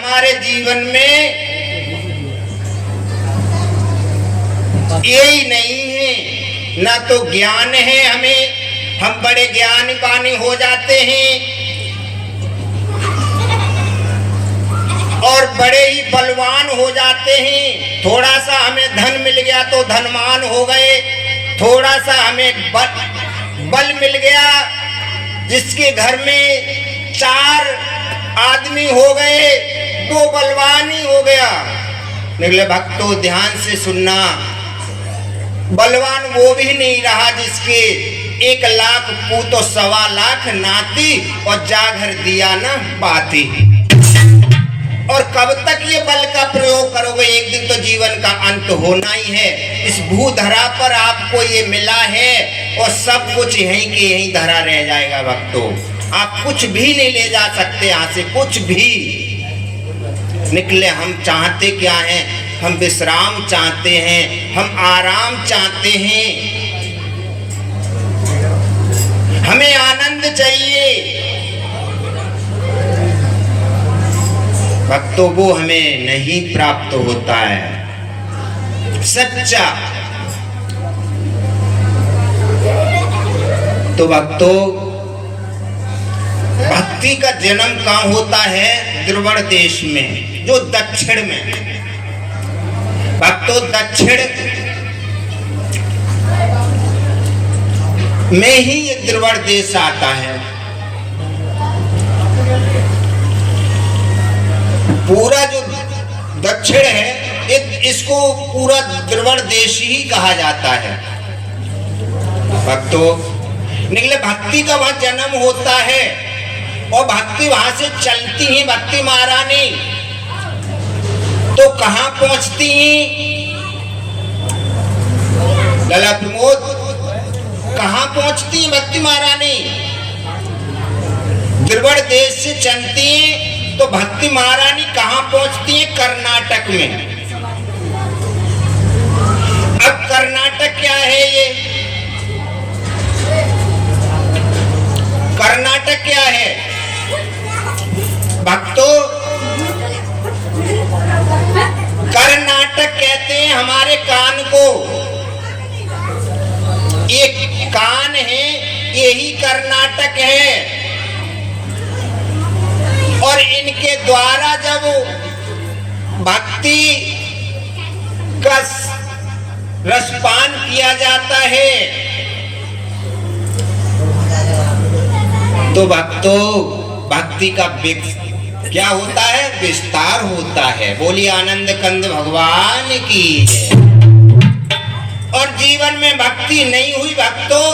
हमारे जीवन में यही नहीं है, ना तो ज्ञान है हमें, हम बड़े ज्ञानी हो जाते हैं और बड़े ही बलवान हो जाते हैं। थोड़ा सा हमें धन मिल गया तो धनवान हो गए, थोड़ा सा हमें बल मिल गया, जिसके घर में 4 आदमी हो गए, 2 बलवान ही हो गया। निकले भक्तों ध्यान से सुनना, बलवान वो भी नहीं रहा जिसके 1 लाख पूत और 1.25 लाख नाती और जाघर दिया न पाती। और कब तक ये बल का प्रयोग करोगे? एक दिन तो जीवन का अंत होना ही है। इस भूधरा पर आपको ये मिला है और सब कुछ यहीं के यहीं धरा रह जाएगा भक्तों। आप कुछ भी नहीं ले जा सकते यहाँ से, कुछ भी। निकले हम चाहते क्या हैं? हम विश्राम चाहते हैं, हम आराम चाहते हैं, हमें आनंद चाहिए। भक्तों वो हमें नहीं प्राप्त होता है सच्चा। तो भक्तों भक्ति का जन्म कहाँ होता है? द्रविड़ देश में, जो दक्षिण में। भक्तों दक्षिण में ही ये द्रविड़ देश आता है। पूरा जो दक्षिण है इसको पूरा द्रविड़ देश ही कहा जाता है। भक्तों निकले भक्ति का वहां जन्म होता है और भक्ति वहां से चलती ही भक्ति महारानी तो कहां पहुंचती हैं? लला प्रमोद कहां पहुंचती हैं भक्ति महारानी? द्रविड़ देश से चलती हैं तो भक्ति महारानी कहां पहुंचती है? कर्नाटक में। अब कर्नाटक क्या है? ये कर्नाटक क्या है भक्तों? कर्नाटक कहते हैं हमारे कान को। एक कान है, यही कर्नाटक है। और इनके द्वारा जब भक्ति का रसपान किया जाता है तो भक्तों भक्ति का क्या होता है? विस्तार होता है। बोलिए आनंद कंद भगवान की जय। और जीवन में भक्ति नहीं हुई भक्तों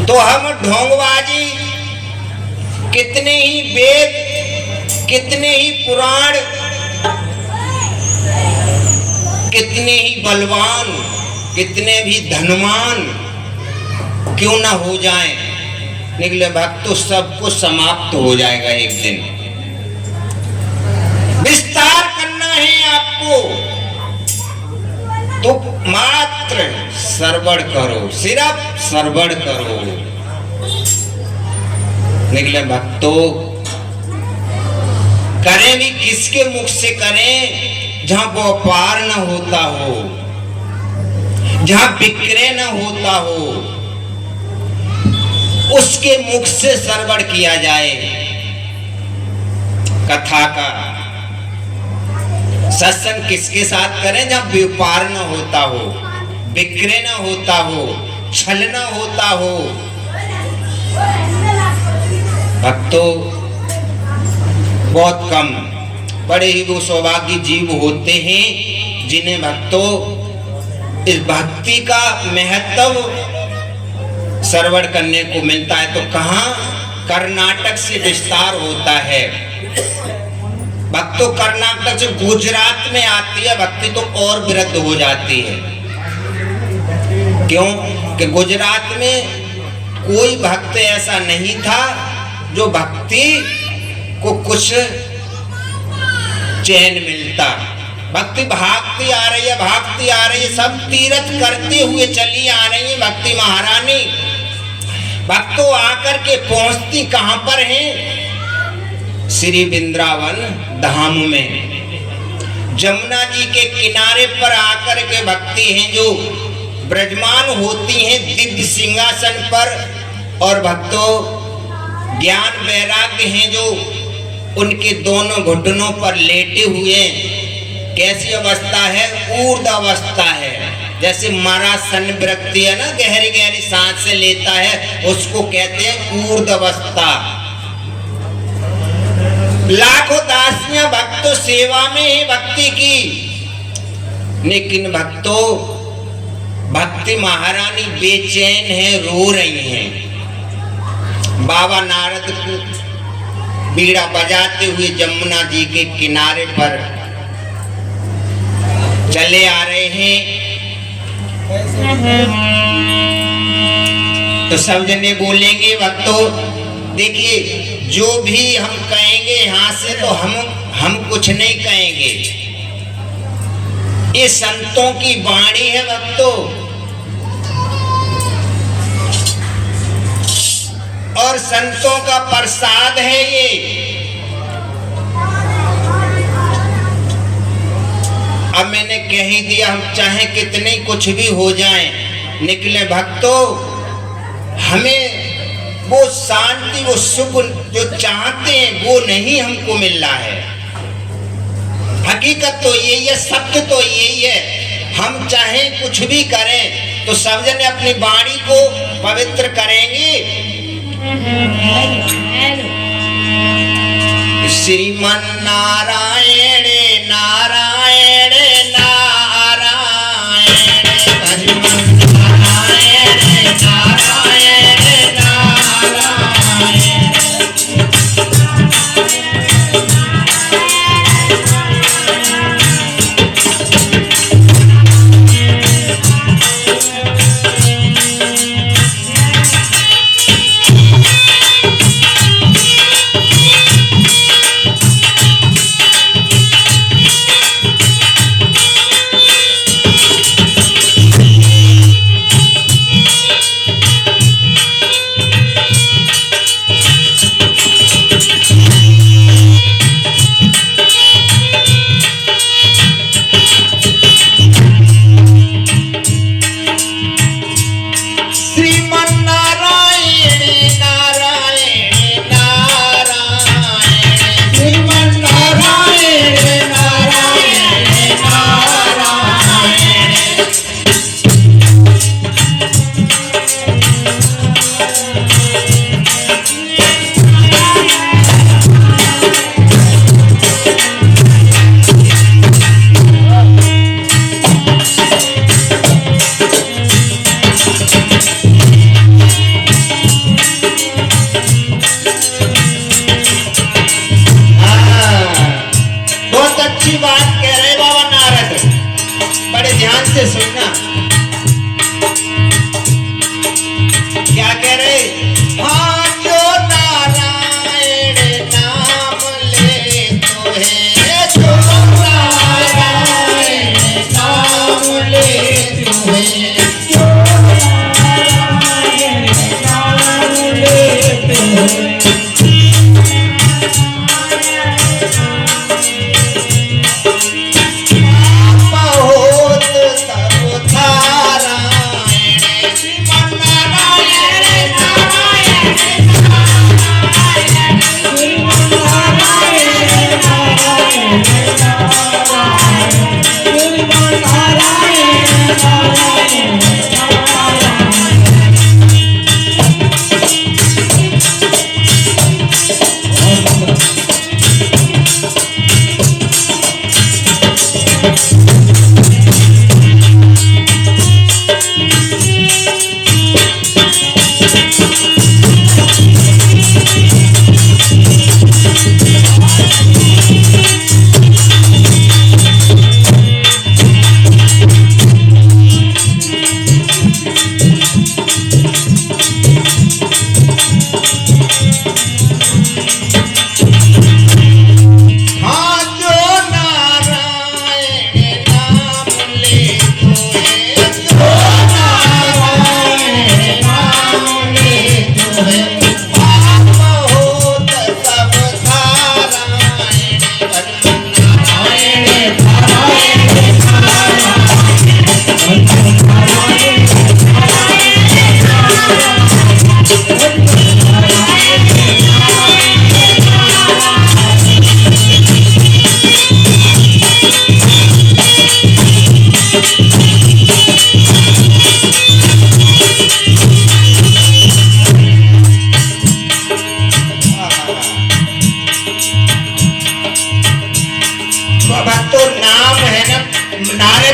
तो हम ढोंगबाजी, कितने ही वेद, कितने ही पुराण, कितने ही बलवान, कितने भी धनवान क्यों ना हो जाएं, निकले भक्तों सब कुछ समाप्त हो जाएगा एक दिन। विस्तार करना है आपको तो मात्र श्रवण करो, सिर्फ श्रवण करो। निकले भक्तों करें भी किसके मुख से करें? जहां व्यापार न होता हो, जहां विक्रय न होता हो, उसके मुख से श्रवण किया जाए कथा का। सत्संग किसके साथ करें? जहां व्यापार न होता हो, विक्रय न होता हो, छल न होता हो। भक्तों बहुत कम, बड़े ही वो सौभाग्य जीव होते हैं जिन्हें भक्तों इस भक्ति का महत्व श्रवण करने को मिलता है। तो कहाँ? कर्नाटक से विस्तार होता है भक्तों। कर्नाटक से गुजरात में आती है भक्ति तो और वृद्ध हो जाती है। क्यों? कि गुजरात में कोई भक्त ऐसा नहीं था जो भक्ति को कुछ चैन मिलता। भक्ति भागती आ रही है, भागती आ रही है, सब तीर्थ करते हुए चली आ रही है भक्ति महारानी। भक्तों आकर के पहुंचती कहां पर हैं? श्री वृंदावन धाम में जमुना जी के किनारे पर आकर के भक्ति हैं जो ब्रजमान होती हैं दिव्य सिंहासन पर, और भक्तों ज्ञान वैराग्य हैं जो उनके दोनों घुटनों पर लेटे हुए। कैसी अवस्था है? ऊर्ध्व अवस्था है। जैसे महाराज सन विरक्ति है ना, गहरी गहरी सांस से लेता है, उसको कहते हैं ऊर्ध्व अवस्था। लाखों दासियां भक्तों सेवा में ही भक्ति की, लेकिन भक्तों भक्ति महारानी बेचैन है, रो रही हैं। बाबा नारद को बीड़ा बजाते हुए जमुना जी के किनारे पर चले आ रहे हैं। तो सब जने बोलेंगे भक्तों, देखिए जो भी हम कहेंगे यहाँ से तो हम कुछ नहीं कहेंगे, ये संतों की वाणी है भक्तों, और संतों का प्रसाद है ये। अब मैंने कह ही दिया, हम चाहे कितने कुछ भी हो जाएं, निकले भक्तों, हमें वो शांति वो सुख जो चाहते हैं वो नहीं हमको मिल रहा है। हकीकत तो यही है, सत्य तो यही है। हम चाहे कुछ भी करें तो सब जने अपनी वाणी को पवित्र करेंगे। श्रीमन नारायण नारायण नारायण, श्रीमन नारायण नारायण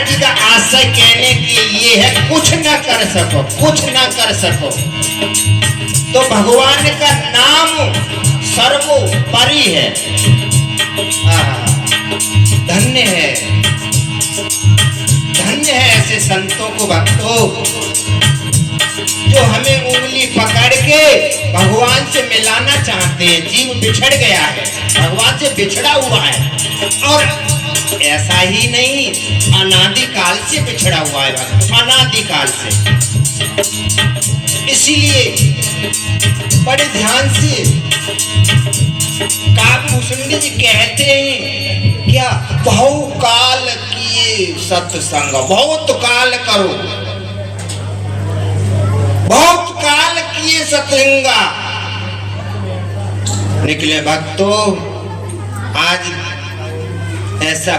जी का आशय कहने की ये है, कुछ न कर सको, कुछ न कर सको तो भगवान का नाम सर्वोपरि है। धन्य है, धन्य है ऐसे संतों को, भक्तों जो हमें उंगली पकड़ के भगवान से मिलाना चाहते हैं। जीव बिछड़ गया है, भगवान से बिछड़ा हुआ है, और ऐसा ही नहीं, अनादिकाल से बिछड़ा हुआ है भक्त, अनादिकाल से। इसीलिए बड़े ध्यान से काकभूषणी जी कहते हैं क्या, बहुकाल किए सत्संग, बहुत काल करो, बहुत काल किए सत्संगा। निकले भक्तों, आज ऐसा